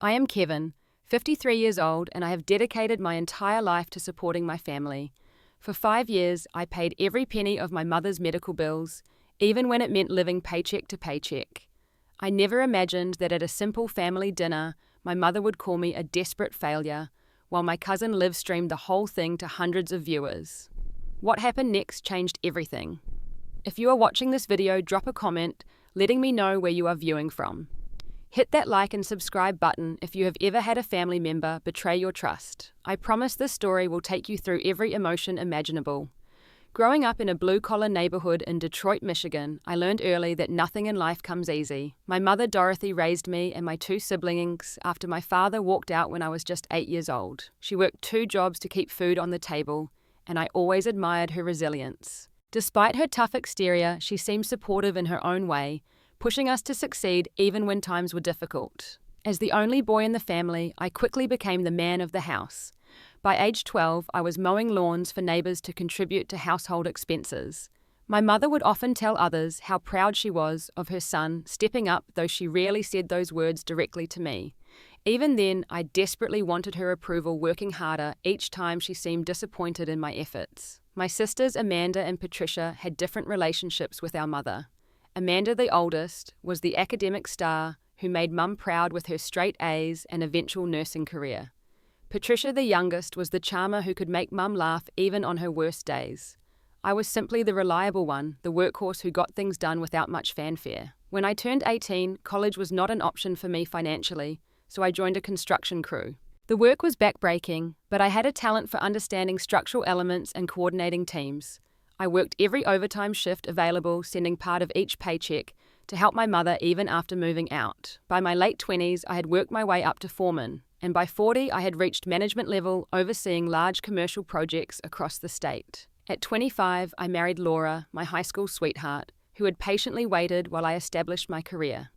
I am Kevin, 53 years old, and I have dedicated my entire life to supporting my family. For 5 years, I paid every penny of my mother's medical bills, even when it meant living paycheck to paycheck. I never imagined that at a simple family dinner, my mother would call me a desperate failure, while my cousin live-streamed the whole thing to hundreds of viewers. What happened next changed everything. If you are watching this video, drop a comment letting me know where you are viewing from. Hit that like and subscribe button if you have ever had a family member betray your trust. I promise this story will take you through every emotion imaginable. Growing up in a blue-collar neighborhood in Detroit, Michigan, I learned early that nothing in life comes easy. My mother, Dorothy, raised me and my 2 siblings after my father walked out when I was just 8 years old. She worked 2 jobs to keep food on the table, and I always admired her resilience. Despite her tough exterior, she seemed supportive in her own way, pushing us to succeed even when times were difficult. As the only boy in the family, I quickly became the man of the house. By age 12, I was mowing lawns for neighbors to contribute to household expenses. My mother would often tell others how proud she was of her son stepping up, though she rarely said those words directly to me. Even then, I desperately wanted her approval, working harder each time she seemed disappointed in my efforts. My sisters Amanda and Patricia had different relationships with our mother. Amanda, the oldest, was the academic star who made Mum proud with her straight A's and eventual nursing career. Patricia, the youngest, was the charmer who could make Mum laugh even on her worst days. I was simply the reliable one, the workhorse who got things done without much fanfare. When I turned 18, college was not an option for me financially, so I joined a construction crew. The work was backbreaking, but I had a talent for understanding structural elements and coordinating teams. I worked every overtime shift available, sending part of each paycheck to help my mother even after moving out. By my late 20s, I had worked my way up to foreman, and by 40, I had reached management level, overseeing large commercial projects across the state. At 25, I married Laura, my high school sweetheart, who had patiently waited while I established my career.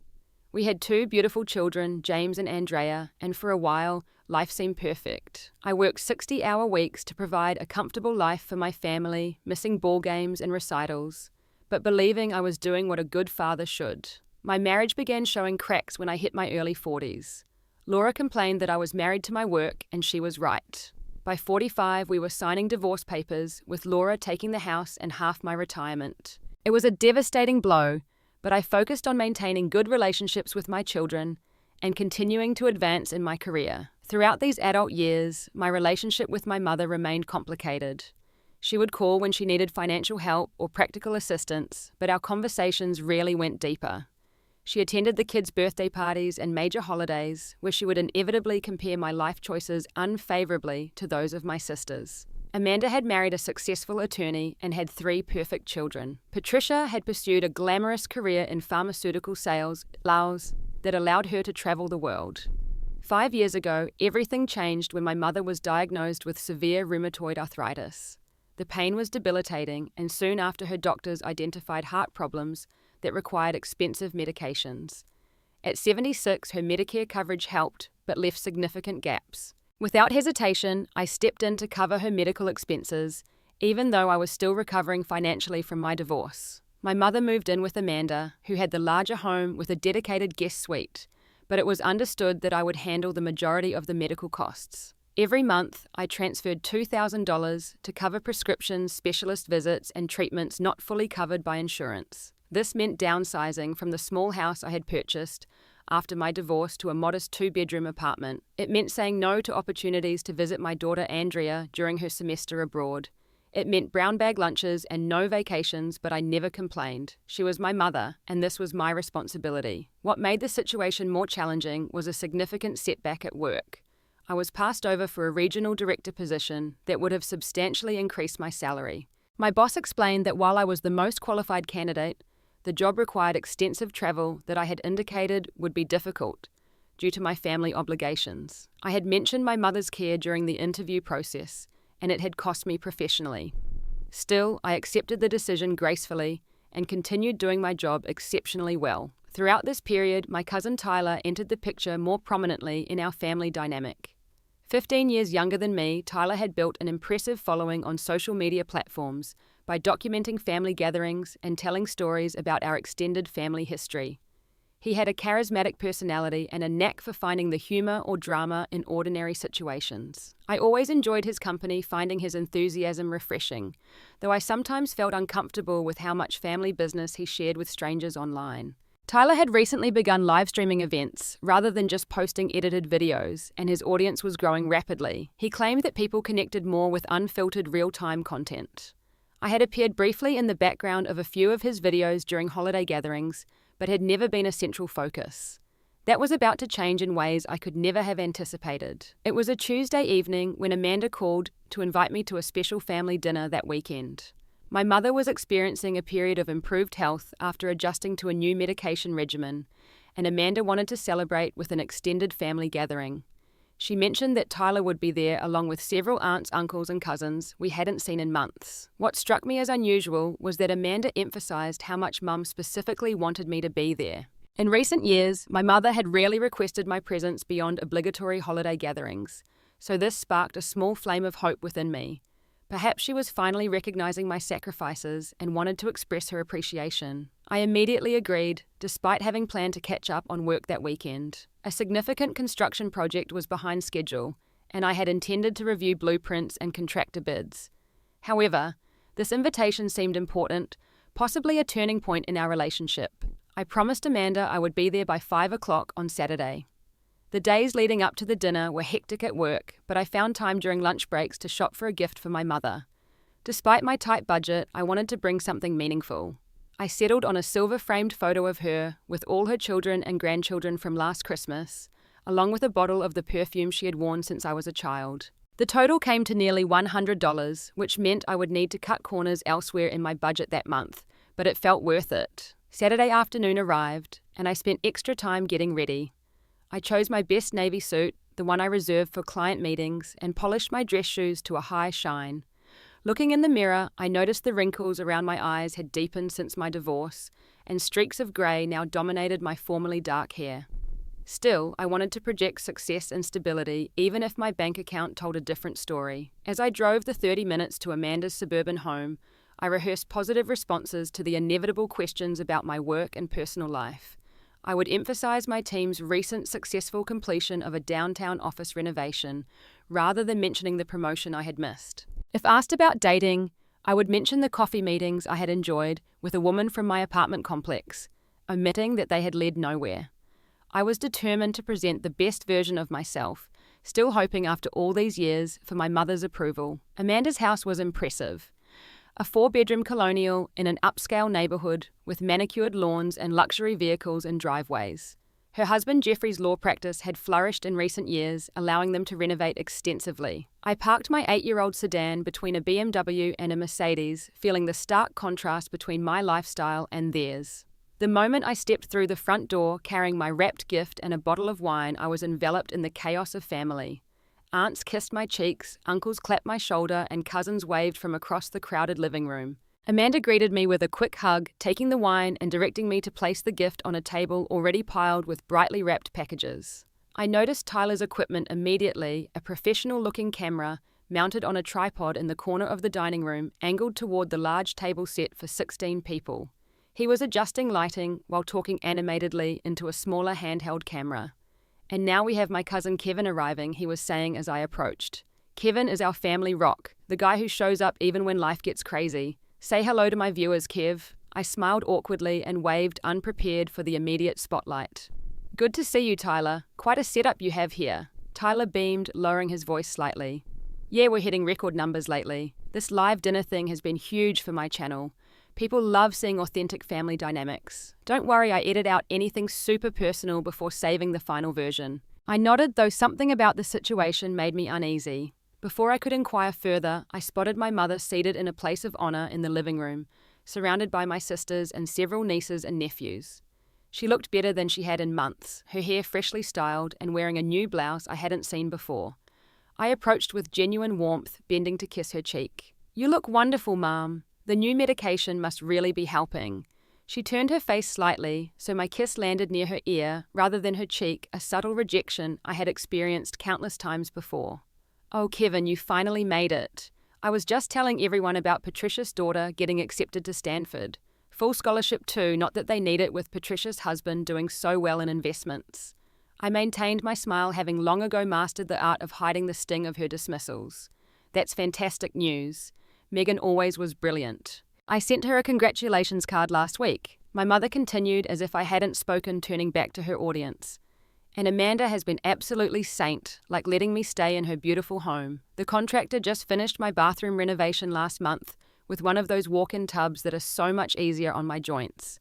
We had 2 beautiful children, James and Andrea, and for a while, life seemed perfect. I worked 60-hour weeks to provide a comfortable life for my family, missing ball games and recitals, but believing I was doing what a good father should. My marriage began showing cracks when I hit my early 40s. Laura complained that I was married to my work, and she was right. By 45, we were signing divorce papers, with Laura taking the house and half my retirement. It was a devastating blow, but I focused on maintaining good relationships with my children and continuing to advance in my career. Throughout these adult years, my relationship with my mother remained complicated. She would call when she needed financial help or practical assistance, but our conversations rarely went deeper. She attended the kids' birthday parties and major holidays, where she would inevitably compare my life choices unfavorably to those of my sisters. Amanda had married a successful attorney and had 3 perfect children. Patricia had pursued a glamorous career in pharmaceutical sales that allowed her to travel the world. 5 years ago, everything changed when my mother was diagnosed with severe rheumatoid arthritis. The pain was debilitating, and soon after her doctors identified heart problems that required expensive medications. At 76, her Medicare coverage helped, but left significant gaps. Without hesitation, I stepped in to cover her medical expenses, even though I was still recovering financially from my divorce. My mother moved in with Amanda, who had the larger home with a dedicated guest suite, but it was understood that I would handle the majority of the medical costs. Every month, I transferred $2,000 to cover prescriptions, specialist visits, and treatments not fully covered by insurance. This meant downsizing from the small house I had purchased after my divorce to a modest 2-bedroom apartment. It meant saying no to opportunities to visit my daughter Andrea during her semester abroad. It meant brown bag lunches and no vacations, but I never complained. She was my mother, and this was my responsibility. What made the situation more challenging was a significant setback at work. I was passed over for a regional director position that would have substantially increased my salary. My boss explained that while I was the most qualified candidate, the job required extensive travel that I had indicated would be difficult due to my family obligations. I had mentioned my mother's care during the interview process, and it had cost me professionally. Still, I accepted the decision gracefully and continued doing my job exceptionally well. Throughout this period, my cousin Tyler entered the picture more prominently in our family dynamic. 15 years younger than me, Tyler had built an impressive following on social media platforms by documenting family gatherings and telling stories about our extended family history. He had a charismatic personality and a knack for finding the humor or drama in ordinary situations. I always enjoyed his company, finding his enthusiasm refreshing, though I sometimes felt uncomfortable with how much family business he shared with strangers online. Tyler had recently begun live streaming events rather than just posting edited videos, and his audience was growing rapidly. He claimed that people connected more with unfiltered real-time content. I had appeared briefly in the background of a few of his videos during holiday gatherings, but had never been a central focus. That was about to change in ways I could never have anticipated. It was a Tuesday evening when Amanda called to invite me to a special family dinner that weekend. My mother was experiencing a period of improved health after adjusting to a new medication regimen, and Amanda wanted to celebrate with an extended family gathering. She mentioned that Tyler would be there along with several aunts, uncles, and cousins we hadn't seen in months. What struck me as unusual was that Amanda emphasized how much Mum specifically wanted me to be there. In recent years, my mother had rarely requested my presence beyond obligatory holiday gatherings, so this sparked a small flame of hope within me. Perhaps she was finally recognizing my sacrifices and wanted to express her appreciation. I immediately agreed, despite having planned to catch up on work that weekend. A significant construction project was behind schedule, and I had intended to review blueprints and contractor bids. However, this invitation seemed important, possibly a turning point in our relationship. I promised Amanda I would be there by 5 o'clock on Saturday. The days leading up to the dinner were hectic at work, but I found time during lunch breaks to shop for a gift for my mother. Despite my tight budget, I wanted to bring something meaningful. I settled on a silver-framed photo of her, with all her children and grandchildren from last Christmas, along with a bottle of the perfume she had worn since I was a child. The total came to nearly $100, which meant I would need to cut corners elsewhere in my budget that month, but it felt worth it. Saturday afternoon arrived, and I spent extra time getting ready. I chose my best navy suit, the one I reserved for client meetings, and polished my dress shoes to a high shine. Looking in the mirror, I noticed the wrinkles around my eyes had deepened since my divorce, and streaks of grey now dominated my formerly dark hair. Still, I wanted to project success and stability, even if my bank account told a different story. As I drove the 30 minutes to Amanda's suburban home, I rehearsed positive responses to the inevitable questions about my work and personal life. I would emphasize my team's recent successful completion of a downtown office renovation, rather than mentioning the promotion I had missed. If asked about dating, I would mention the coffee meetings I had enjoyed with a woman from my apartment complex, omitting that they had led nowhere. I was determined to present the best version of myself, still hoping after all these years for my mother's approval. Amanda's house was impressive. A 4-bedroom colonial in an upscale neighborhood with manicured lawns and luxury vehicles and driveways. Her husband Jeffrey's law practice had flourished in recent years, allowing them to renovate extensively. I parked my 8-year-old sedan between a BMW and a Mercedes, feeling the stark contrast between my lifestyle and theirs. The moment I stepped through the front door carrying my wrapped gift and a bottle of wine, I was enveloped in the chaos of family. Aunts kissed my cheeks, uncles clapped my shoulder, and cousins waved from across the crowded living room. Amanda greeted me with a quick hug, taking the wine and directing me to place the gift on a table already piled with brightly wrapped packages. I noticed Tyler's equipment immediately, a professional-looking camera mounted on a tripod in the corner of the dining room, angled toward the large table set for 16 people. He was adjusting lighting while talking animatedly into a smaller handheld camera. "And now we have my cousin Kevin arriving," he was saying as I approached. "Kevin is our family rock, the guy who shows up even when life gets crazy. Say hello to my viewers, Kev." I smiled awkwardly and waved, unprepared for the immediate spotlight. "Good to see you, Tyler. Quite a setup you have here." Tyler beamed, lowering his voice slightly. "Yeah, we're hitting record numbers lately. This live dinner thing has been huge for my channel. People love seeing authentic family dynamics. Don't worry, I edit out anything super personal before saving the final version." I nodded, though something about the situation made me uneasy. Before I could inquire further, I spotted my mother seated in a place of honor in the living room, surrounded by my sisters and several nieces and nephews. She looked better than she had in months, her hair freshly styled and wearing a new blouse I hadn't seen before. I approached with genuine warmth, bending to kiss her cheek. "You look wonderful, Mom. The new medication must really be helping." She turned her face slightly, so my kiss landed near her ear rather than her cheek, a subtle rejection I had experienced countless times before. "Oh, Kevin, you finally made it. I was just telling everyone about Patricia's daughter getting accepted to Stanford. Full scholarship too, not that they need it with Patricia's husband doing so well in investments. I maintained my smile, having long ago mastered the art of hiding the sting of her dismissals. That's fantastic news. Megan always was brilliant. I sent her a congratulations card last week. My mother continued as if I hadn't spoken, turning back to her audience. And Amanda has been absolutely saint, like letting me stay in her beautiful home. The contractor just finished my bathroom renovation last month with one of those walk-in tubs that are so much easier on my joints.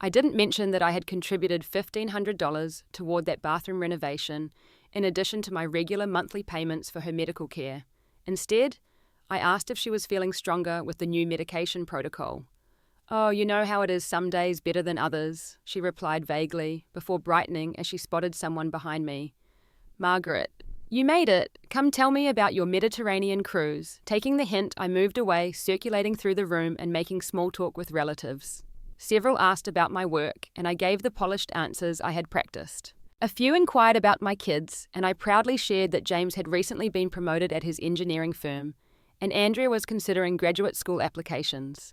I didn't mention that I had contributed $1,500 toward that bathroom renovation, in addition to my regular monthly payments for her medical care. Instead, I asked if she was feeling stronger with the new medication protocol. "Oh, you know how it is, some days better than others," she replied vaguely, before brightening as she spotted someone behind me. "Margaret, you made it. Come tell me about your Mediterranean cruise." Taking the hint, I moved away, circulating through the room and making small talk with relatives. Several asked about my work, and I gave the polished answers I had practiced. A few inquired about my kids, and I proudly shared that James had recently been promoted at his engineering firm, and Andrea was considering graduate school applications.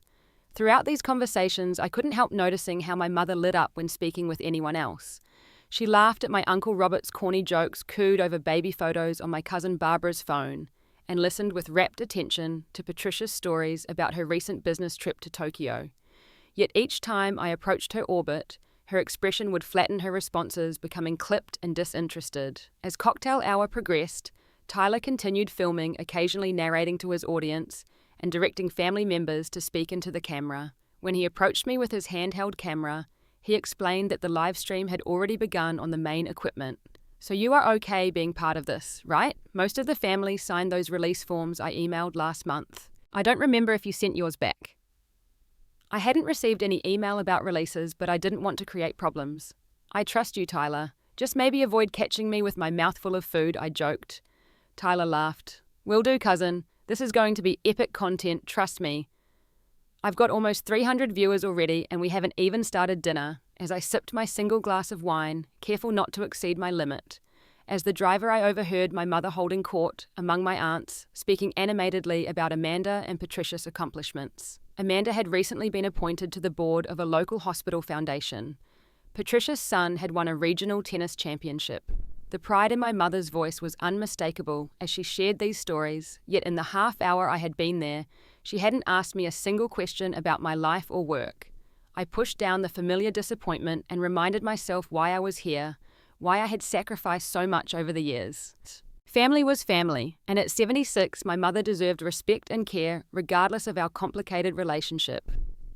Throughout these conversations, I couldn't help noticing how my mother lit up when speaking with anyone else. She laughed at my Uncle Robert's corny jokes, cooed over baby photos on my cousin Barbara's phone, and listened with rapt attention to Patricia's stories about her recent business trip to Tokyo. Yet each time I approached her orbit, her expression would flatten her responses, becoming clipped and disinterested. As cocktail hour progressed, Tyler continued filming, occasionally narrating to his audience, and directing family members to speak into the camera. When he approached me with his handheld camera, he explained that the live stream had already begun on the main equipment. "So you are okay being part of this, right? Most of the family signed those release forms I emailed last month. I don't remember if you sent yours back." I hadn't received any email about releases, but I didn't want to create problems. "I trust you, Tyler. Just maybe avoid catching me with my mouth full of food," I joked. Tyler laughed. "Will do, cousin. This is going to be epic content, trust me." I've got almost 300 viewers already, and we haven't even started dinner, as I sipped my single glass of wine, careful not to exceed my limit. As the driver, I overheard my mother holding court among my aunts, speaking animatedly about Amanda and Patricia's accomplishments. Amanda had recently been appointed to the board of a local hospital foundation. Patricia's son had won a regional tennis championship. The pride in my mother's voice was unmistakable as she shared these stories, yet in the half hour I had been there, she hadn't asked me a single question about my life or work. I pushed down the familiar disappointment and reminded myself why I was here, why I had sacrificed so much over the years. Family was family, and at 76, my mother deserved respect and care, regardless of our complicated relationship.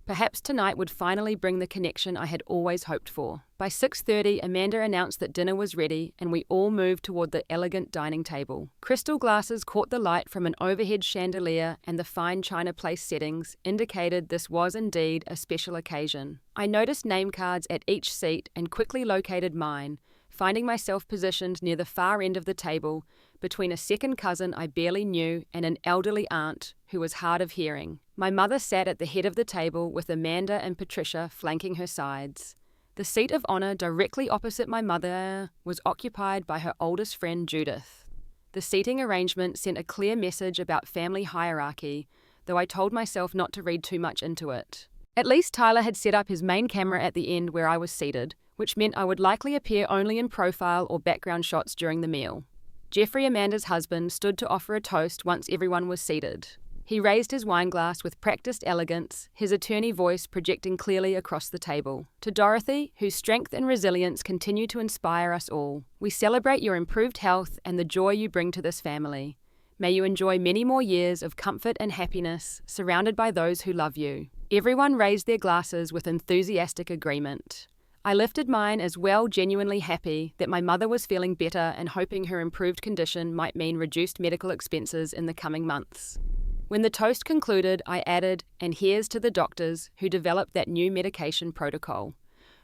Perhaps tonight would finally bring the connection I had always hoped for. By 6:30, Amanda announced that dinner was ready, and we all moved toward the elegant dining table. Crystal glasses caught the light from an overhead chandelier, and the fine china place settings indicated this was indeed a special occasion. I noticed name cards at each seat and quickly located mine, finding myself positioned near the far end of the table, between a second cousin I barely knew and an elderly aunt who was hard of hearing. My mother sat at the head of the table with Amanda and Patricia flanking her sides. The seat of honor directly opposite my mother was occupied by her oldest friend Judith. The seating arrangement sent a clear message about family hierarchy, though I told myself not to read too much into it. At least Tyler had set up his main camera at the end where I was seated, which meant I would likely appear only in profile or background shots during the meal. Jeffrey, Amanda's husband, stood to offer a toast once everyone was seated. He raised his wineglass with practiced elegance, his attorney voice projecting clearly across the table. "To Dorothy, whose strength and resilience continue to inspire us all, we celebrate your improved health and the joy you bring to this family. May you enjoy many more years of comfort and happiness, surrounded by those who love you." Everyone raised their glasses with enthusiastic agreement. I lifted mine as well, genuinely happy that my mother was feeling better and hoping her improved condition might mean reduced medical expenses in the coming months. When the toast concluded, I added, "And here's to the doctors who developed that new medication protocol.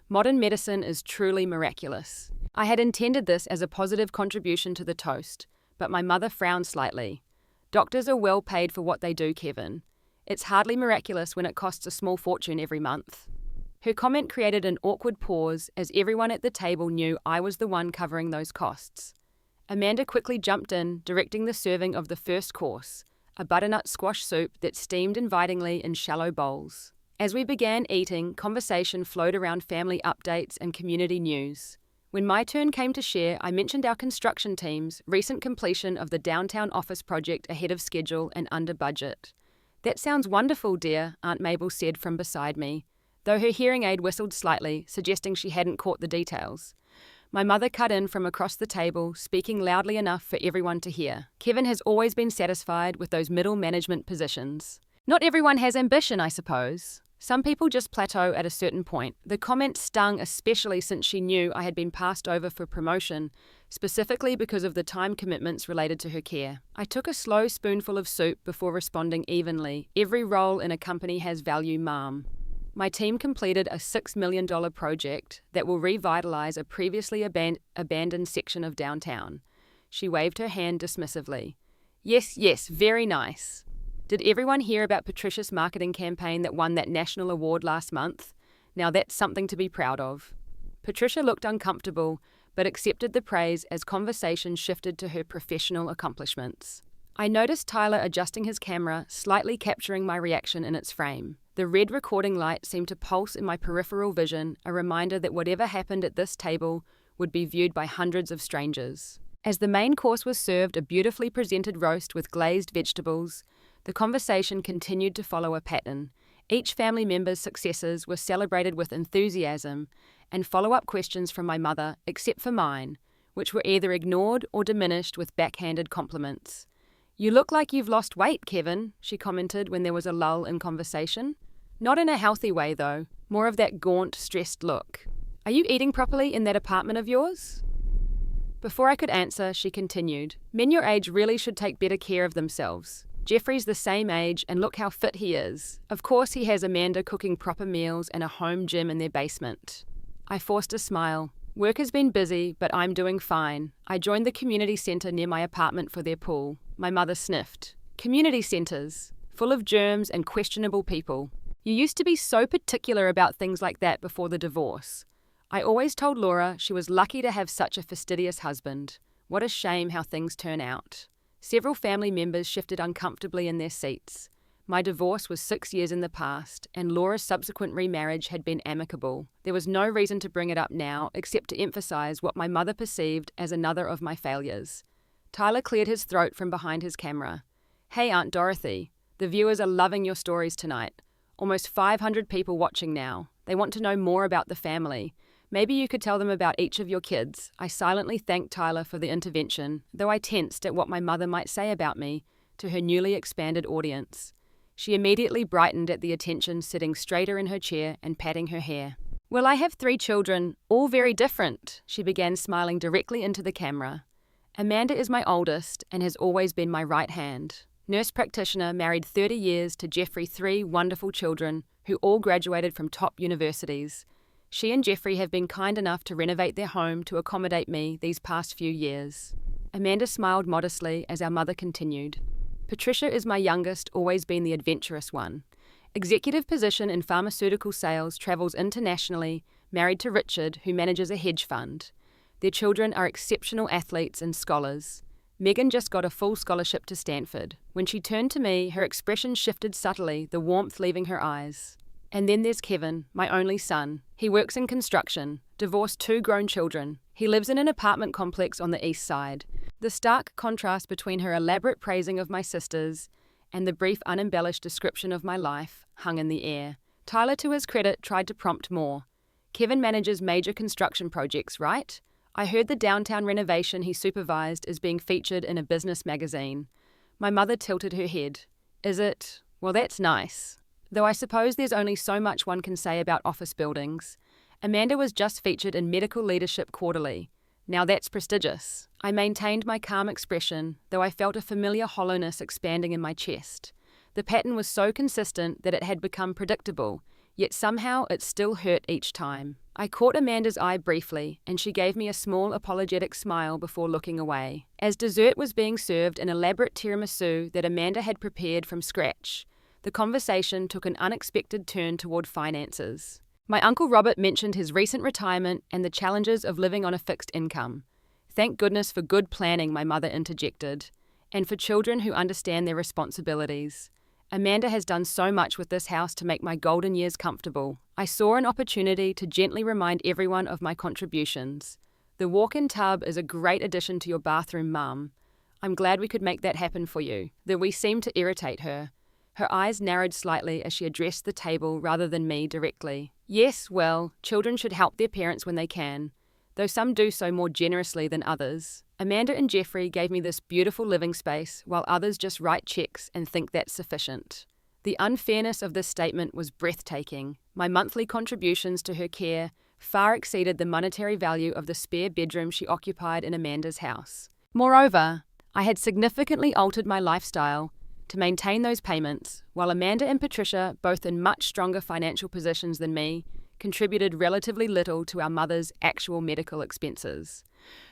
Modern medicine is truly miraculous." I had intended this as a positive contribution to the toast, but my mother frowned slightly. "Doctors are well paid for what they do, Kevin. It's hardly miraculous when it costs a small fortune every month." Her comment created an awkward pause as everyone at the table knew I was the one covering those costs. Amanda quickly jumped in, directing the serving of the first course, a butternut squash soup that steamed invitingly in shallow bowls. As we began eating, conversation flowed around family updates and community news. When my turn came to share, I mentioned our construction team's recent completion of the downtown office project ahead of schedule and under budget. "That sounds wonderful, dear," Aunt Mabel said from beside me, though her hearing aid whistled slightly, suggesting she hadn't caught the details. My mother cut in from across the table, speaking loudly enough for everyone to hear. "Kevin has always been satisfied with those middle management positions. Not everyone has ambition, I suppose. Some people just plateau at a certain point." The comment stung, especially since she knew I had been passed over for promotion, specifically because of the time commitments related to her care. I took a slow spoonful of soup before responding evenly. "Every role in a company has value, ma'am." My team completed a $6 million project that will revitalize a previously abandoned section of downtown. She waved her hand dismissively. Yes, very nice. Did everyone hear about Patricia's marketing campaign that won that national award last month? Now that's something to be proud of." Patricia looked uncomfortable, but accepted the praise as conversation shifted to her professional accomplishments. I noticed Tyler adjusting his camera, slightly capturing my reaction in its frame. The red recording light seemed to pulse in my peripheral vision, a reminder that whatever happened at this table would be viewed by hundreds of strangers. As the main course was served, a beautifully presented roast with glazed vegetables, the conversation continued to follow a pattern. Each family member's successes were celebrated with enthusiasm, and follow-up questions from my mother, except for mine, which were either ignored or diminished with backhanded compliments. "You look like you've lost weight, Kevin," she commented when there was a lull in conversation. Not in a healthy way, though, more of that gaunt, stressed look. "Are you eating properly in that apartment of yours?" Before I could answer, she continued, "Men your age really should take better care of themselves. Jeffrey's the same age, and look how fit he is. Of course he has Amanda cooking proper meals and a home gym in their basement." I forced a smile. "Work has been busy, but I'm doing fine. I joined the community centre near my apartment for their pool." My mother sniffed. "Community centres, full of germs and questionable people. You used to be so particular about things like that before the divorce. I always told Laura she was lucky to have such a fastidious husband. What a shame how things turn out." Several family members shifted uncomfortably in their seats. My divorce was 6 years in the past, and Laura's subsequent remarriage had been amicable. There was no reason to bring it up now, except to emphasize what my mother perceived as another of my failures. Tyler cleared his throat from behind his camera. "Hey, Aunt Dorothy, the viewers are loving your stories tonight. Almost 500 people watching now. They want to know more about the family. Maybe you could tell them about each of your kids." I silently thanked Tyler for the intervention, though I tensed at what my mother might say about me to her newly expanded audience. She immediately brightened at the attention, sitting straighter in her chair and patting her hair. "Well, I have 3 children, all very different," she began, smiling directly into the camera. "Amanda is my oldest and has always been my right hand. Nurse practitioner, married 30 years to Jeffrey, 3 wonderful children who all graduated from top universities. She and Jeffrey have been kind enough to renovate their home to accommodate me these past few years." Amanda smiled modestly as our mother continued. "Patricia is my youngest, always been the adventurous one. Executive position in pharmaceutical sales, travels internationally, married to Richard, who manages a hedge fund. Their children are exceptional athletes and scholars. Megan just got a full scholarship to Stanford." When she turned to me, her expression shifted subtly, the warmth leaving her eyes. "And then there's Kevin, my only son. He works in construction, divorced 2 grown children. He lives in an apartment complex on the east side." The stark contrast between her elaborate praising of my sisters and the brief unembellished description of my life hung in the air. Tyler, to his credit, tried to prompt more. "Kevin manages major construction projects, right? I heard the downtown renovation he supervised is being featured in a business magazine." My mother tilted her head. "Is it? Well, that's nice. Though I suppose there's only so much one can say about office buildings. Amanda was just featured in Medical Leadership Quarterly. Now that's prestigious." I maintained my calm expression, though I felt a familiar hollowness expanding in my chest. The pattern was so consistent that it had become predictable, yet somehow it still hurt each time. I caught Amanda's eye briefly, and she gave me a small apologetic smile before looking away. As dessert was being served, an elaborate tiramisu that Amanda had prepared from scratch, the conversation took an unexpected turn toward finances. My Uncle Robert mentioned his recent retirement and the challenges of living on a fixed income. "Thank goodness for good planning," my mother interjected, "and for children who understand their responsibilities." Amanda has done so much with this house to make my golden years comfortable. I saw an opportunity to gently remind everyone of my contributions. The walk-in tub is a great addition to your bathroom, Mum. I'm glad we could make that happen for you." That we seemed to irritate her. Her eyes narrowed slightly as she addressed the table rather than me directly. "Yes, well, children should help their parents when they can, though some do so more generously than others. Amanda and Jeffrey gave me this beautiful living space, while others just write checks and think that's sufficient." The unfairness of this statement was breathtaking. My monthly contributions to her care far exceeded the monetary value of the spare bedroom she occupied in Amanda's house. Moreover, I had significantly altered my lifestyle to maintain those payments, while Amanda and Patricia, both in much stronger financial positions than me, contributed relatively little to our mother's actual medical expenses.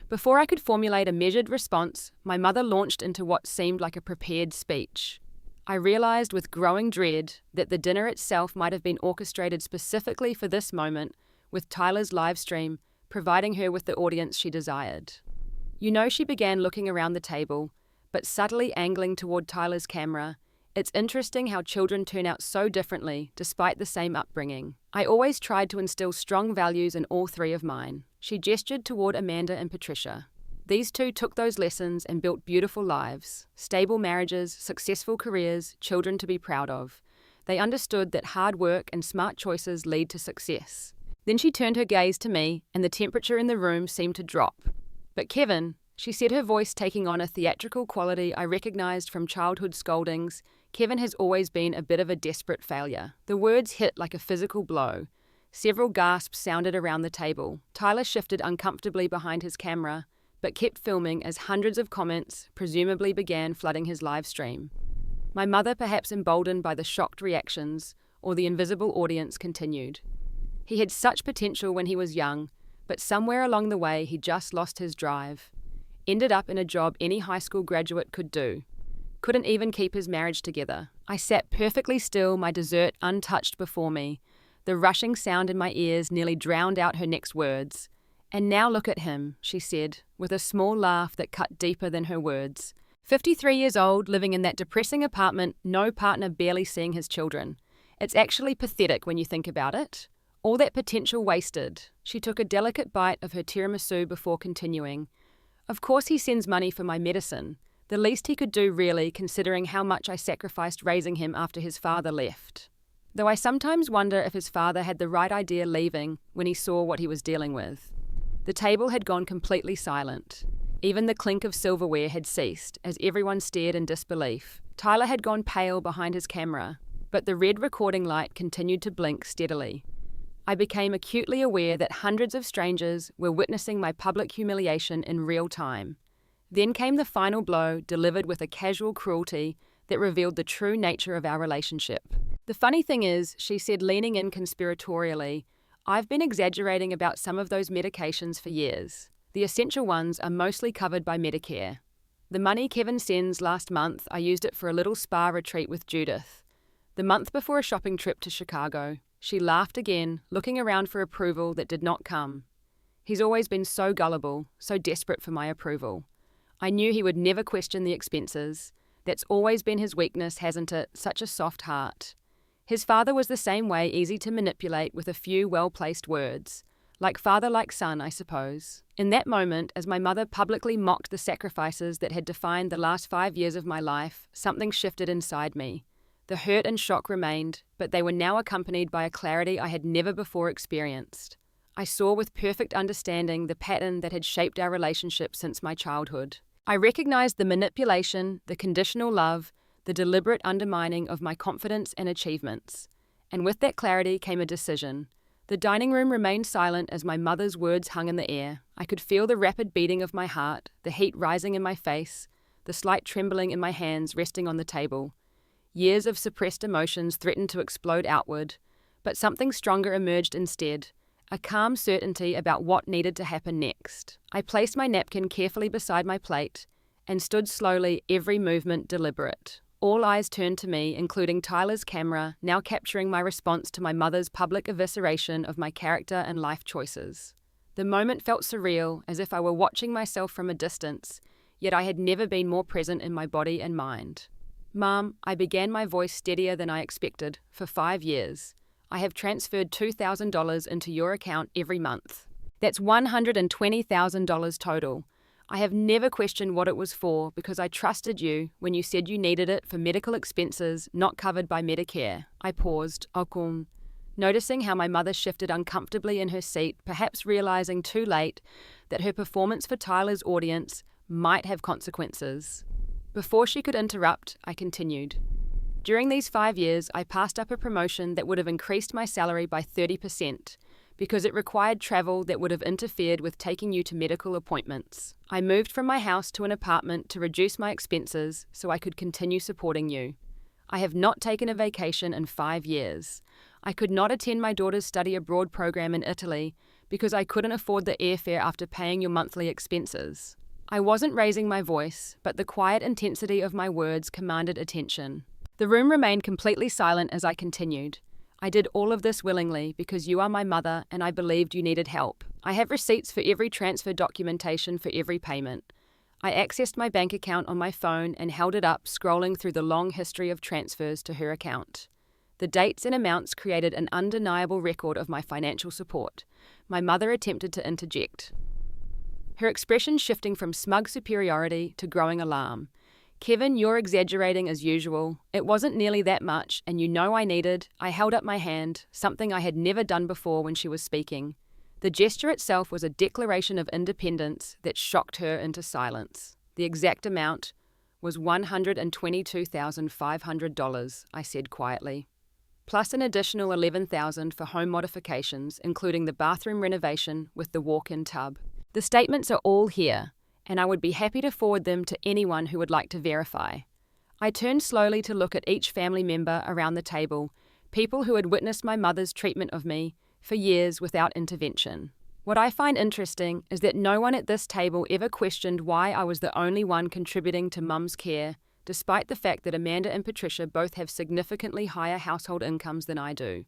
Before I could formulate a measured response, my mother launched into what seemed like a prepared speech. I realized with growing dread that the dinner itself might have been orchestrated specifically for this moment, with Tyler's live stream providing her with the audience she desired. You know, she began looking around the table, but subtly angling toward Tyler's camera. It's interesting how children turn out so differently, despite the same upbringing. I always tried to instill strong values in all three of mine. She gestured toward Amanda and Patricia. These two took those lessons and built beautiful lives, stable marriages, successful careers, children to be proud of. They understood that hard work and smart choices lead to success. Then she turned her gaze to me, and the temperature in the room seemed to drop. "But Kevin," she said, her voice taking on a theatrical quality I recognized from childhood scoldings, "Kevin has always been a bit of a desperate failure." The words hit like a physical blow. Several gasps sounded around the table. Tyler shifted uncomfortably behind his camera, but kept filming as hundreds of comments presumably began flooding his live stream. My mother, perhaps emboldened by the shocked reactions, or the invisible audience, continued. "He had such potential when he was young, but somewhere along the way he just lost his drive. Ended up in a job any high school graduate could do. Couldn't even keep his marriage together." I sat perfectly still, my dessert untouched before me. The rushing sound in my ears nearly drowned out her next words. "And now look at him," she said, with a small laugh that cut deeper than her words. 53 years old, living in that depressing apartment, no partner, barely seeing his children. It's actually pathetic when you think about it. All that potential wasted. She took a delicate bite of her tiramisu before continuing. "Of course he sends money for my medicine. The least he could do, really, considering how much I sacrificed raising him after his father left. Though I sometimes wonder if his father had the right idea leaving when he saw what he was dealing with." The table had gone completely silent. Even the clink of silverware had ceased, as everyone stared in disbelief. Tyler had gone pale behind his camera, but the red recording light continued to blink steadily. I became acutely aware that hundreds of strangers were witnessing my public humiliation in real time. Then came the final blow, delivered with a casual cruelty that revealed the true nature of our relationship. "The funny thing is," she said, leaning in conspiratorially, "I've been exaggerating about some of those medications for years. The essential ones are mostly covered by Medicare. The money Kevin sends last month, I used it for a little spa retreat with Judith. The month before a shopping trip to Chicago." She laughed again, looking around for approval that did not come. "He's always been so gullible, so desperate for my approval. I knew he would never question the expenses. That's always been his weakness, hasn't it? Such a soft heart. His father was the same way, easy to manipulate with a few well-placed words. Like father, like son, I suppose." In that moment, as my mother publicly mocked the sacrifices that had defined the last 5 years of my life, something shifted inside me. The hurt and shock remained, but they were now accompanied by a clarity I had never before experienced. I saw with perfect understanding the pattern that had shaped our relationship since my childhood. I recognized the manipulation, the conditional love, the deliberate undermining of my confidence and achievements. And with that clarity came a decision. The dining room remained silent as my mother's words hung in the air. I could feel the rapid beating of my heart, the heat rising in my face, the slight trembling in my hands resting on the table. Years of suppressed emotions threatened to explode outward, but something stronger emerged instead, a calm certainty about what needed to happen next. I placed my napkin carefully beside my plate and stood slowly, every movement deliberate. All eyes turned to me, including Tyler's camera, now capturing my response to my mother's public evisceration of my character and life choices. The moment felt surreal, as if I were watching myself from a distance, yet I had never been more present in my body and mind. Mom, I began, my voice steadier than I expected, for 5 years. I have transferred $2,000 into your account every month. That's $120,000 total. I have never questioned what it was for because I trusted you when you said you needed it for medical expenses not covered by Medicare. I paused, noticing how my mother shifted uncomfortably in her seat, perhaps realizing too late that her performance for Tyler's audience might have consequences. Before she could interrupt, I continued. During these 5 years, I passed up a promotion that would have increased my salary by 30%, because it required travel that would have interfered with taking you to medical appointments. I moved from my house to an apartment to reduce my expenses so I could continue supporting you. I have not taken a vacation in 5 years. I could not attend my daughter's study abroad program in Italy because I couldn't afford the airfare after paying your monthly expenses. I wasn't raising my voice, but the quiet intensity of my words commanded attention. The room remained completely silent as I continued. I did all of this willingly because you are my mother and I believed you needed help. I have receipts for every transfer documentation for every payment. I accessed my bank account on my phone and held it up, scrolling through the long history of transfers to her account. The dates and amounts created an undeniable record of my financial support. My mother attempted to interject, her expression shifting from smug superiority to growing alarm. Kevin, you're exaggerating as usual. It wasn't nearly that much, and you know I needed. I held up my hand, something I had never done before when she was speaking. The gesture itself was a declaration of independence that shocked her into silence. The exact amount was $122,500, I said quietly, plus an additional $11,000 for home modifications, including the bathroom renovation with the walk-in tub. The statements are all here, and I would be happy to forward them to anyone who would like to verify. I turned slowly to look at each family member around the table, people who had witnessed my mother's treatment of me for years without intervention. What I find interesting is that no one at this table ever questioned why I was the only one contributing to Mum's care, despite the fact that Amanda and Patricia both have significantly higher household incomes than I do.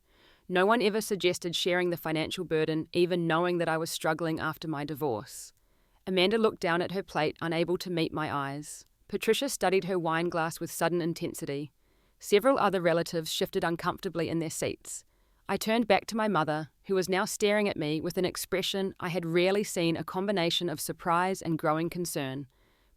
No one ever suggested sharing the financial burden, even knowing that I was struggling after my divorce. Amanda looked down at her plate, unable to meet my eyes. Patricia studied her wine glass with sudden intensity. Several other relatives shifted uncomfortably in their seats. I turned back to my mother, who was now staring at me with an expression I had rarely seen, a combination of surprise and growing concern.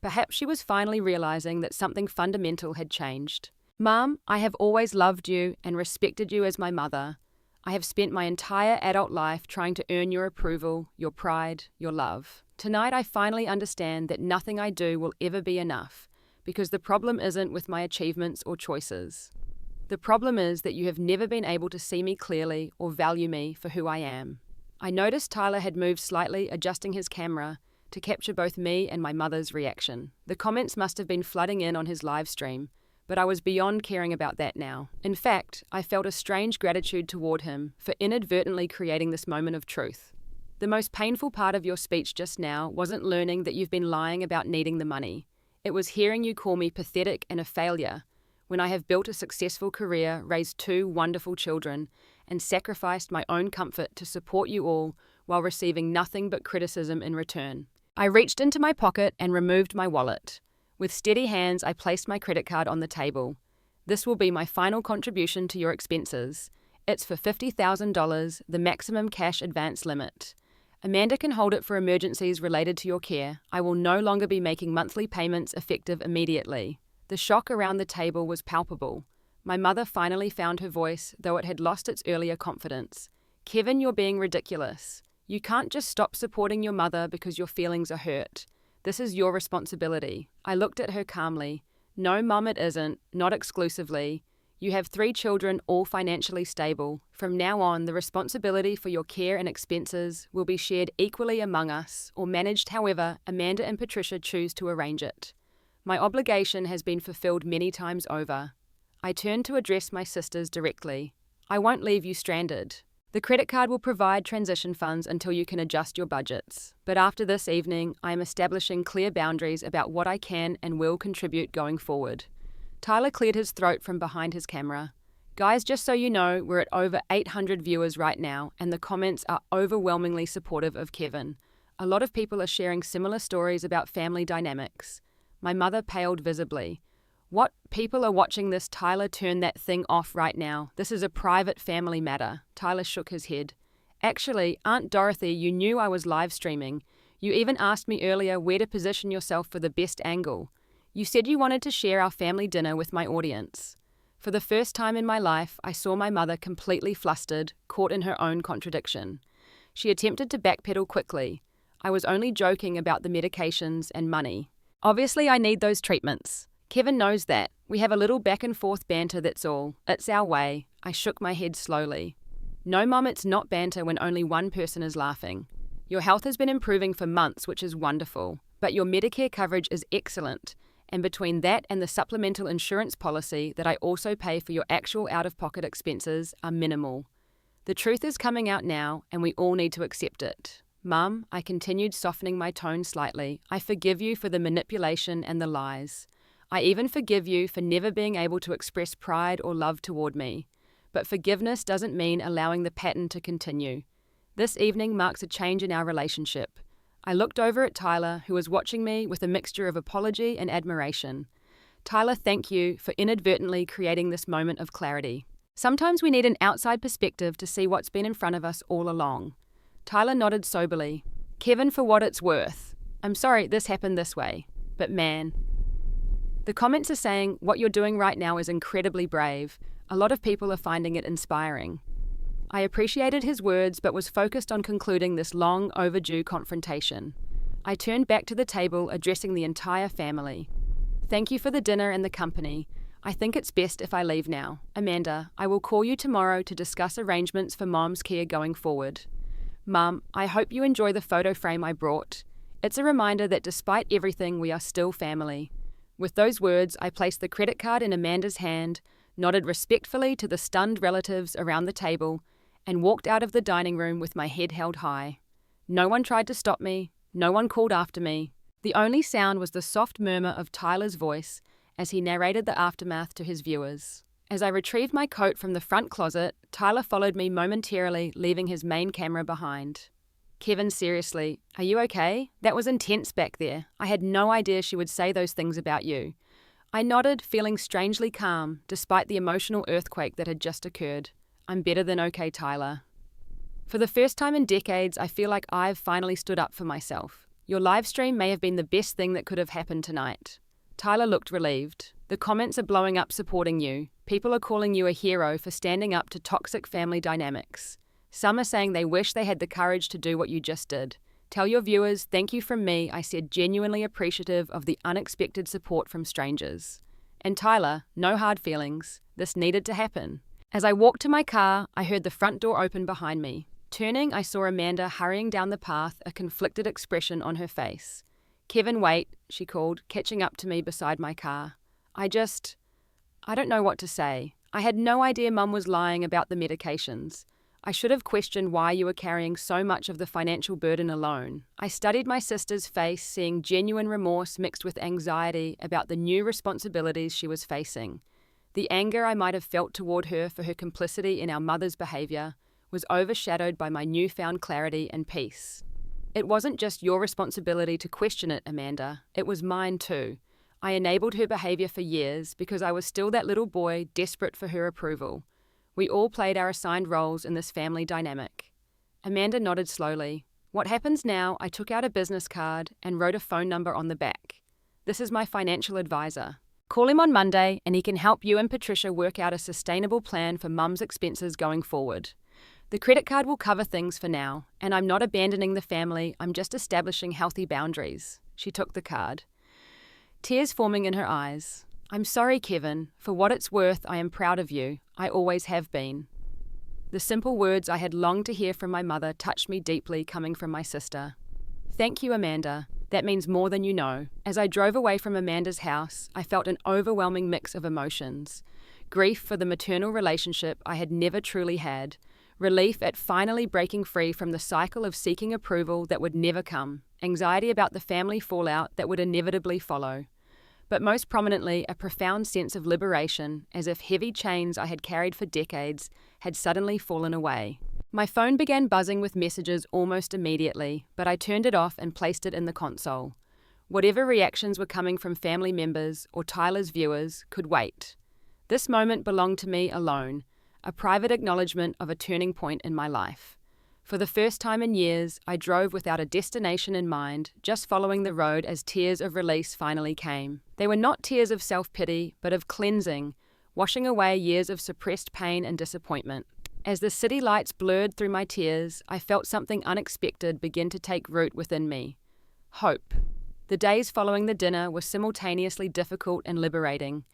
Perhaps she was finally realizing that something fundamental had changed. Mom, I have always loved you and respected you as my mother. I have spent my entire adult life trying to earn your approval, your pride, your love. Tonight I finally understand that nothing I do will ever be enough, because the problem isn't with my achievements or choices. The problem is that you have never been able to see me clearly or value me for who I am. I noticed Tyler had moved slightly, adjusting his camera to capture both me and my mother's reaction. The comments must have been flooding in on his live stream, but I was beyond caring about that now. In fact, I felt a strange gratitude toward him for inadvertently creating this moment of truth. The most painful part of your speech just now wasn't learning that you've been lying about needing the money. It was hearing you call me pathetic and a failure when I have built a successful career, raised 2 wonderful children, and sacrificed my own comfort to support you all while receiving nothing but criticism in return. I reached into my pocket and removed my wallet. With steady hands, I placed my credit card on the table. This will be my final contribution to your expenses. It's for $50,000, the maximum cash advance limit. Amanda can hold it for emergencies related to your care. I will no longer be making monthly payments effective immediately. The shock around the table was palpable. My mother finally found her voice, though it had lost its earlier confidence. Kevin, you're being ridiculous. You can't just stop supporting your mother because your feelings are hurt. This is your responsibility. I looked at her calmly. No, Mum, it isn't. Not exclusively. You have 3 children, all financially stable. From now on, the responsibility for your care and expenses will be shared equally among us, or managed however Amanda and Patricia choose to arrange it. My obligation has been fulfilled many times over. I turned to address my sisters directly. I won't leave you stranded. The credit card will provide transition funds until you can adjust your budgets. But after this evening, I am establishing clear boundaries about what I can and will contribute going forward. Tyler cleared his throat from behind his camera. Guys, just so you know, we're at over 800 viewers right now, and the comments are overwhelmingly supportive of Kevin. A lot of people are sharing similar stories about family dynamics. My mother paled visibly. What? People are watching this. Tyler, turn that thing off right now. This is a private family matter. Tyler shook his head. Actually, Aunt Dorothy, you knew I was live streaming. You even asked me earlier where to position yourself for the best angle. You said you wanted to share our family dinner with my audience. For the first time in my life, I saw my mother completely flustered, caught in her own contradiction. She attempted to backpedal quickly. I was only joking about the medications and money. Obviously, I need those treatments. Kevin knows that. We have a little back and forth banter, that's all. It's our way. I shook my head slowly. No, Mum, it's not banter when only one person is laughing. Your health has been improving for months, which is wonderful. But your Medicare coverage is excellent. And between that and the supplemental insurance policy that I also pay for your actual out-of-pocket expenses are minimal. The truth is coming out now, and we all need to accept it. Mum, I continued, softening my tone slightly, I forgive you for the manipulation and the lies. I even forgive you for never being able to express pride or love toward me. But forgiveness doesn't mean allowing the pattern to continue. This evening marks a change in our relationship. I looked over at Tyler, who was watching me with a mixture of apology and admiration. Tyler, thank you for inadvertently creating this moment of clarity. Sometimes we need an outside perspective to see what's been in front of us all along. Tyler nodded soberly. Kevin, for what it's worth. I'm sorry this happened this way, but man. The comments are saying what you're doing right now is incredibly brave. A lot of people are finding it inspiring. I appreciated his words but was focused on concluding this long overdue confrontation. I turned back to the table, addressing the entire family. Thank you for the dinner and the company. I think it's best if I leave now. Amanda, I will call you tomorrow to discuss arrangements for Mom's care going forward. Mum, I hope you enjoy the photo frame I brought. It's a reminder that despite everything, we are still family. With those words, I placed the credit card in Amanda's hand, nodded respectfully to the stunned relatives around the table, and walked out of the dining room with my head held high. No one tried to stop me. No one called after me. The only sound was the soft murmur of Tyler's voice as he narrated the aftermath to his viewers. As I retrieved my coat from the front closet, Tyler followed me momentarily, leaving his main camera behind. Kevin, seriously, are you okay? That was intense back there. I had no idea she would say those things about you. I nodded, feeling strangely calm, despite the emotional earthquake that had just occurred. I'm better than okay, Tyler. For the first time in decades, I feel like I've finally stood up for myself. Your live stream may have been the best thing that could have happened tonight. Tyler looked relieved. The comments are blowing up supporting you. People are calling you a hero for standing up to toxic family dynamics. Some are saying they wish they had the courage to do what you just did. Tell your viewers, thank you from me, I said, genuinely appreciative of the unexpected support from strangers. And Tyler, no hard feelings. This needed to happen. As I walked to my car, I heard the front door open behind me. Turning, I saw Amanda hurrying down the path, a conflicted expression on her face. Kevin, wait, she called, catching up to me beside my car. I don't know what to say. I had no idea Mum was lying about the medications. I should have questioned why you were carrying so much of the financial burden alone. I studied my sister's face, seeing genuine remorse mixed with anxiety about the new responsibilities she was facing. The anger I might have felt toward her for her complicity in our mother's behavior was overshadowed by my newfound clarity and peace. It wasn't just your responsibility to question it, Amanda. It was mine too. I enabled her behavior for years because I was still that little boy desperate for her approval. We all played our assigned roles in this family dynamic. Amanda nodded slowly. What happens now, I took out a business card and wrote a phone number on the back. This is my financial advisor. Call him on Monday and he can help you and Patricia work out a sustainable plan for Mum's expenses going forward. The credit card will cover things for now, and I'm not abandoning the family, I'm just establishing healthy boundaries. She took the card. Tears forming in her eyes. I'm sorry, Kevin. For what it's worth, I am proud of you. I always have been. The simple words I had longed to hear from my mother touched me deeply, coming from my sister. Thank you, Amanda. That means more than you know. As I drove away from Amanda's house, I felt an overwhelming mix of emotions. Grief for the maternal relationship I had never truly had. Relief at finally breaking free from the cycle of seeking approval that would never come. Anxiety about the family fallout that would inevitably follow. But most prominently, a profound sense of liberation, as if heavy chains I had carried for decades had suddenly fallen away. My phone began buzzing with messages almost immediately, but I turned it off and placed it in the console. Whatever reactions were coming from family members or Tyler's viewers could wait. This moment belonged to me alone, a private acknowledgement of a turning point in my life. For the first time in years, I drove without a destination in mind, just following the road as tears of release finally came. They were not tears of self-pity, but of cleansing, washing away years of suppressed pain and disappointment. As the city lights blurred through my tears, I felt something unexpected begin to take root within me. Hope. The days following the dinner were simultaneously difficult and liberating.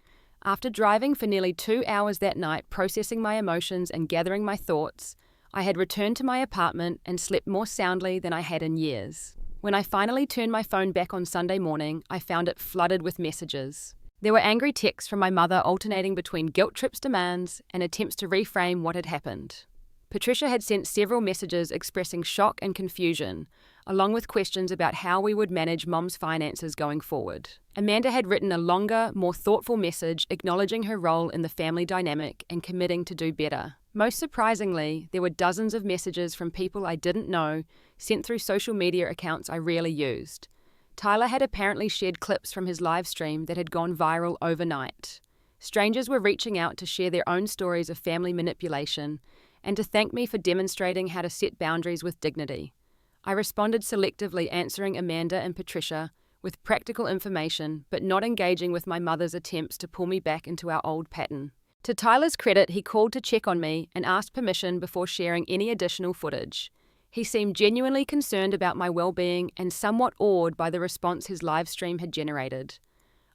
After driving for nearly 2 hours that night, processing my emotions and gathering my thoughts, I had returned to my apartment and slept more soundly than I had in years. When I finally turned my phone back on Sunday morning, I found it flooded with messages. There were angry texts from my mother alternating between guilt trips demands and attempts to reframe what had happened. Patricia had sent several messages expressing shock and confusion, along with questions about how we would manage Mom's finances going forward. Amanda had written a longer, more thoughtful message acknowledging her role in the family dynamic and committing to do better. Most surprisingly, there were dozens of messages from people I didn't know, sent through social media accounts I rarely used. Tyler had apparently shared clips from his live stream that had gone viral overnight. Strangers were reaching out to share their own stories of family manipulation and to thank me for demonstrating how to set boundaries with dignity. I responded selectively, answering Amanda and Patricia with practical information, but not engaging with my mother's attempts to pull me back into our old pattern. To Tyler's credit, he called to check on me and asked permission before sharing any additional footage. He seemed genuinely concerned about my well-being and somewhat awed by the response his live stream had generated.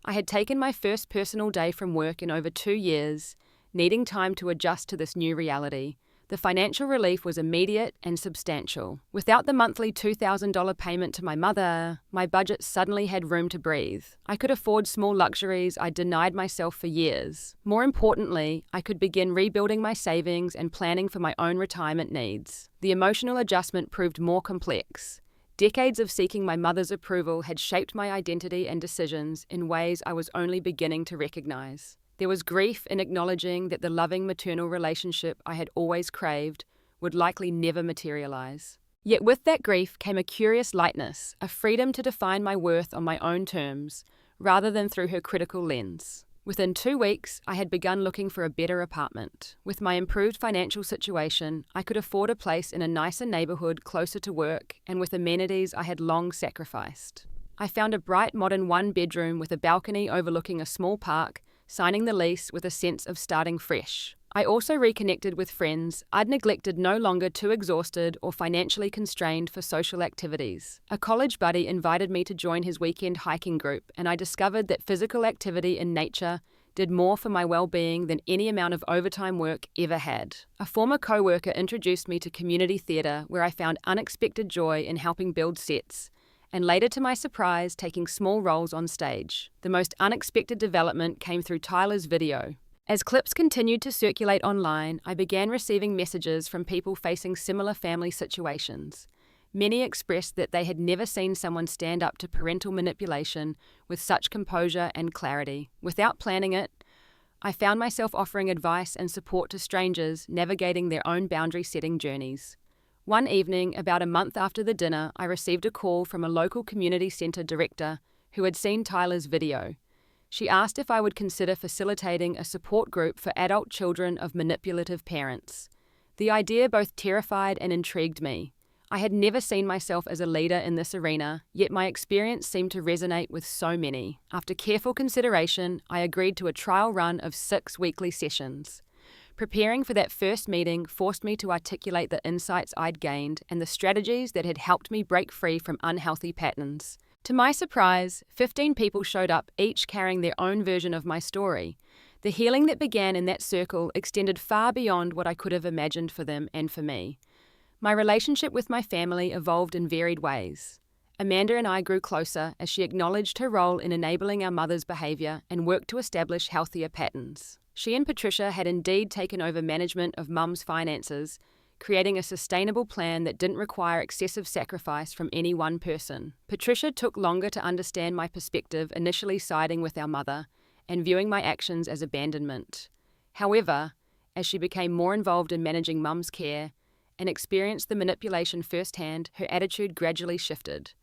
I had taken my first personal day from work in over 2 years, needing time to adjust to this new reality. The financial relief was immediate and substantial. Without the monthly $2,000 payment to my mother, my budget suddenly had room to breathe. I could afford small luxuries I'd denied myself for years. More importantly, I could begin rebuilding my savings and planning for my own retirement needs. The emotional adjustment proved more complex. Decades of seeking my mother's approval had shaped my identity and decisions in ways I was only beginning to recognize. There was grief in acknowledging that the loving maternal relationship I had always craved would likely never materialize. Yet with that grief came a curious lightness, a freedom to define my worth on my own terms, rather than through her critical lens. Within 2 weeks, I had begun looking for a better apartment. With my improved financial situation, I could afford a place in a nicer neighborhood closer to work and with amenities I had long sacrificed. I found a bright modern one-bedroom with a balcony overlooking a small park, signing the lease with a sense of starting fresh. I also reconnected with friends I'd neglected, no longer too exhausted or financially constrained for social activities. A college buddy invited me to join his weekend hiking group, and I discovered that physical activity in nature did more for my well-being than any amount of overtime work ever had. A former co-worker introduced me to community theatre, where I found unexpected joy in helping build sets, and later, to my surprise, taking small roles on stage. The most unexpected development came through Tyler's video. As clips continued to circulate online, I began receiving messages from people facing similar family situations. Many expressed that they had never seen someone stand up to parental manipulation with such composure and clarity. Without planning it, I found myself offering advice and support to strangers navigating their own boundary-setting journeys. One evening, about a month after the dinner, I received a call from a local community centre director who had seen Tyler's video. She asked if I would consider facilitating a support group for adult children of manipulative parents. The idea both terrified and intrigued me. I had never seen myself as a leader in this arena, yet my experience seemed to resonate with so many. After careful consideration, I agreed to a trial run of 6 weekly sessions. Preparing for that first meeting forced me to articulate the insights I'd gained and the strategies that had helped me break free from unhealthy patterns. To my surprise, 15 people showed up, each carrying their own version of my story. The healing that began in that circle extended far beyond what I could have imagined for them and for me. My relationship with my family evolved in varied ways. Amanda and I grew closer as she acknowledged her role in enabling our mother's behavior and worked to establish healthier patterns. She and Patricia had indeed taken over management of Mum's finances, creating a sustainable plan that didn't require excessive sacrifice from any one person. Patricia took longer to understand my perspective, initially siding with our mother and viewing my actions as abandonment. However, as she became more involved in managing Mum's care and experienced the manipulation firsthand, her attitude gradually shifted.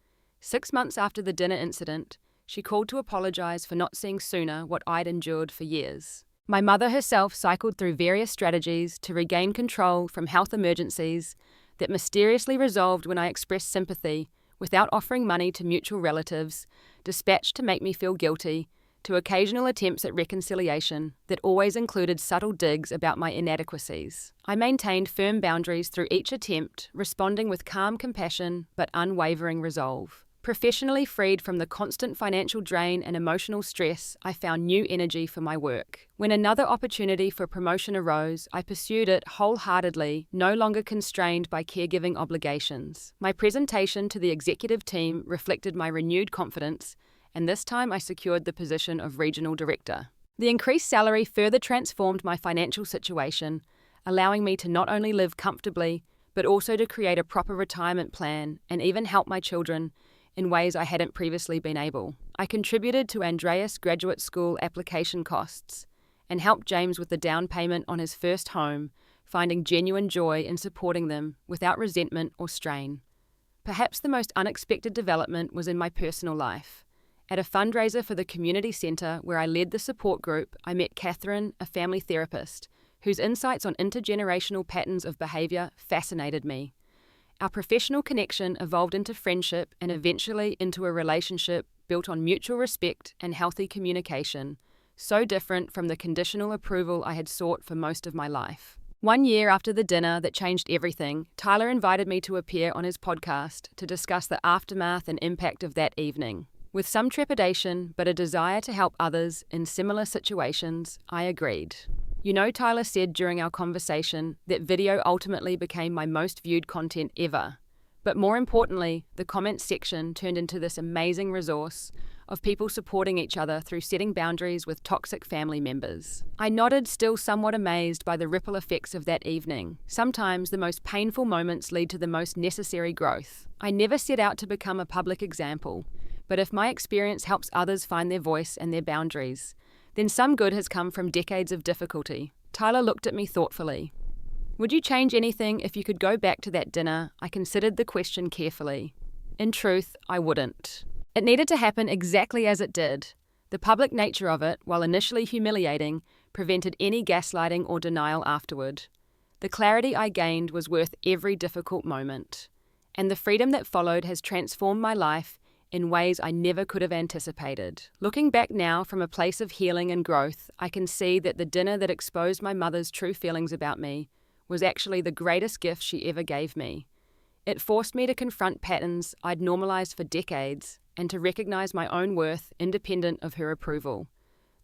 6 months after the dinner incident, she called to apologize for not seeing sooner what I'd endured for years. My mother herself cycled through various strategies to regain control from health emergencies that mysteriously resolved when I expressed sympathy without offering money to mutual relatives, dispatched to make me feel guilty, to occasional attempts at reconciliation that always included subtle digs about my inadequacies. I maintained firm boundaries through each attempt, responding with calm compassion but unwavering resolve. Professionally freed from the constant financial drain and emotional stress, I found new energy for my work. When another opportunity for promotion arose, I pursued it wholeheartedly, no longer constrained by caregiving obligations. My presentation to the executive team reflected my renewed confidence, and this time I secured the position of regional director. The increased salary further transformed my financial situation, allowing me to not only live comfortably, but also to create a proper retirement plan and even help my children in ways I hadn't previously been able. I contributed to Andreas' graduate school application costs and helped James with the down payment on his first home, finding genuine joy in supporting them without resentment or strain. Perhaps the most unexpected development was in my personal life. At a fundraiser for the community centre where I led the support group, I met Catherine, a family therapist, whose insights on intergenerational patterns of behaviour fascinated me. Our professional connection evolved into friendship and eventually into a relationship built on mutual respect and healthy communication, so different from the conditional approval I had sought for most of my life. 1 year after the dinner that changed everything, Tyler invited me to appear on his podcast to discuss the aftermath and impact of that evening. With some trepidation, but a desire to help others in similar situations, I agreed. You know, Tyler said during our conversation that video ultimately became my most viewed content ever. But more importantly, the comments section turned into this amazing resource of people supporting each other through setting boundaries with toxic family members. I nodded, still somewhat amazed by the ripple effects of that evening. Sometimes the most painful moments lead to the most necessary growth. I never set out to become a public example, but if my experience helps others find their voice and their boundaries, then some good has come from decades of difficulty. Tyler looked at me thoughtfully. Would you change anything if you could go back to that dinner? I considered the question carefully. In truth, I wouldn't. It needed to happen exactly as it did. The public nature of it, while initially humiliating, prevented any gaslighting or denial afterward. The clarity I gained was worth every difficult moment. And the freedom that followed has transformed my life in ways I never could have anticipated. Looking back now from a place of healing and growth, I can see that the dinner that exposed my mother's true feelings about me was actually the greatest gift she ever gave me. It forced me to confront patterns I'd normalized for decades and to recognize my own worth independent of her approval.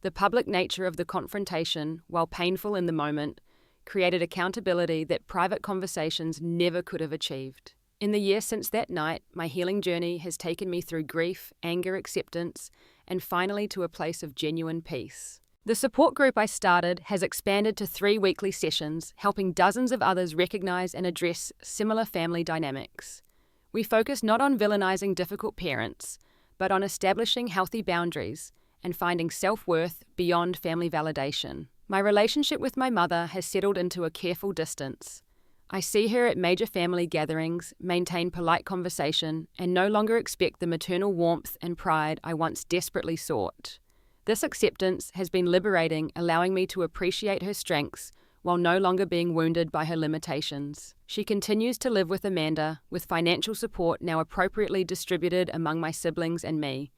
The public nature of the confrontation, while painful in the moment, created accountability that private conversations never could have achieved. In the years since that night, my healing journey has taken me through grief, anger, acceptance, and finally to a place of genuine peace. The support group I started has expanded to 3 weekly sessions, helping dozens of others recognize and address similar family dynamics. We focus not on villainizing difficult parents, but on establishing healthy boundaries and finding self-worth beyond family validation. My relationship with my mother has settled into a careful distance. I see her at major family gatherings, maintain polite conversation, and no longer expect the maternal warmth and pride I once desperately sought. This acceptance has been liberating, allowing me to appreciate her strengths while no longer being wounded by her limitations. She continues to live with Amanda, with financial support now appropriately distributed among my siblings and me.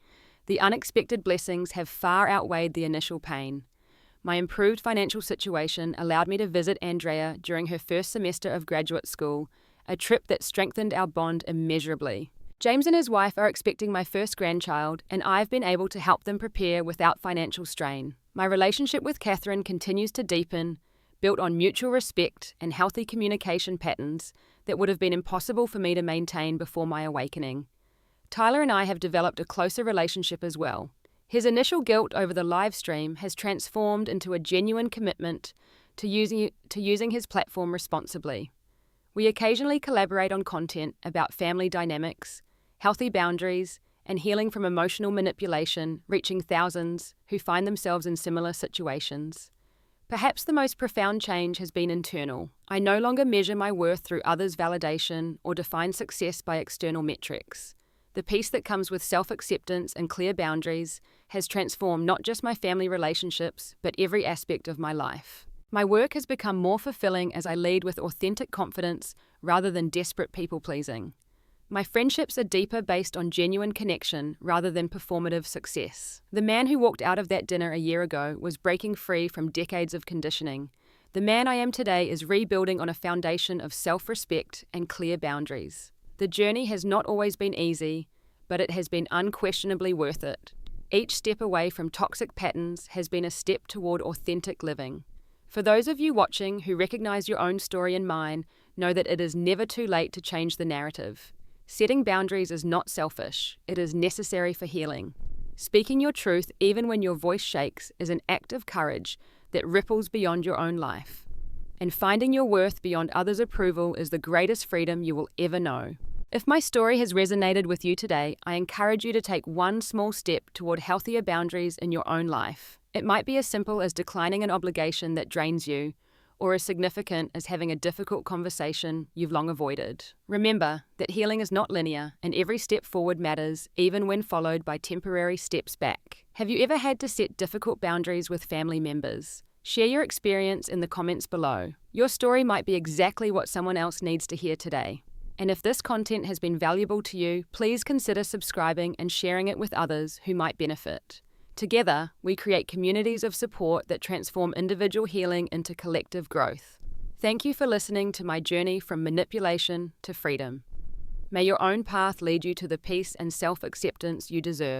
The unexpected blessings have far outweighed the initial pain. My improved financial situation allowed me to visit Andrea during her first semester of graduate school, a trip that strengthened our bond immeasurably. James and his wife are expecting my first grandchild, and I've been able to help them prepare without financial strain. My relationship with Catherine continues to deepen, built on mutual respect and healthy communication patterns that would have been impossible for me to maintain before my awakening. Tyler and I have developed a closer relationship as well. His initial guilt over the live stream has transformed into a genuine commitment to using his platform responsibly. We occasionally collaborate on content about family dynamics, healthy boundaries, and healing from emotional manipulation, reaching thousands who find themselves in similar situations. Perhaps the most profound change has been internal. I no longer measure my worth through others' validation or define success by external metrics. The peace that comes with self-acceptance and clear boundaries has transformed not just my family relationships, but every aspect of my life. My work has become more fulfilling as I lead with authentic confidence rather than desperate people-pleasing. My friendships are deeper based on genuine connection rather than performative success. The man who walked out of that dinner a year ago was breaking free from decades of conditioning. The man I am today is rebuilding on a foundation of self-respect and clear boundaries. The journey has not always been easy, but it has been unquestionably worth it. Each step away from toxic patterns has been a step toward authentic living. For those of you watching who recognize your own story and mine, know that it is never too late to change the narrative. Setting boundaries is not selfish, it is necessary for healing. Speaking your truth even when your voice shakes is an act of courage that ripples beyond your own life. And finding your worth beyond others' approval is the greatest freedom you will ever know. If my story has resonated with you today, I encourage you to take one small step toward healthier boundaries in your own life. It might be as simple as declining an obligation that drains you, or as significant as having a difficult conversation you've long avoided. Remember that healing is not linear, and every step forward matters, even when followed by temporary steps back. Have you ever had to set difficult boundaries with family members? Share your experience in the comments below. Your story might be exactly what someone else needs to hear today. And if this content has been valuable to you, please consider subscribing and sharing it with others who might benefit. Together, we create communities of support that transform individual healing into collective growth. Thank you for listening to my journey from manipulation to freedom. May your own path lead you to the peace and self-acceptance you deserve.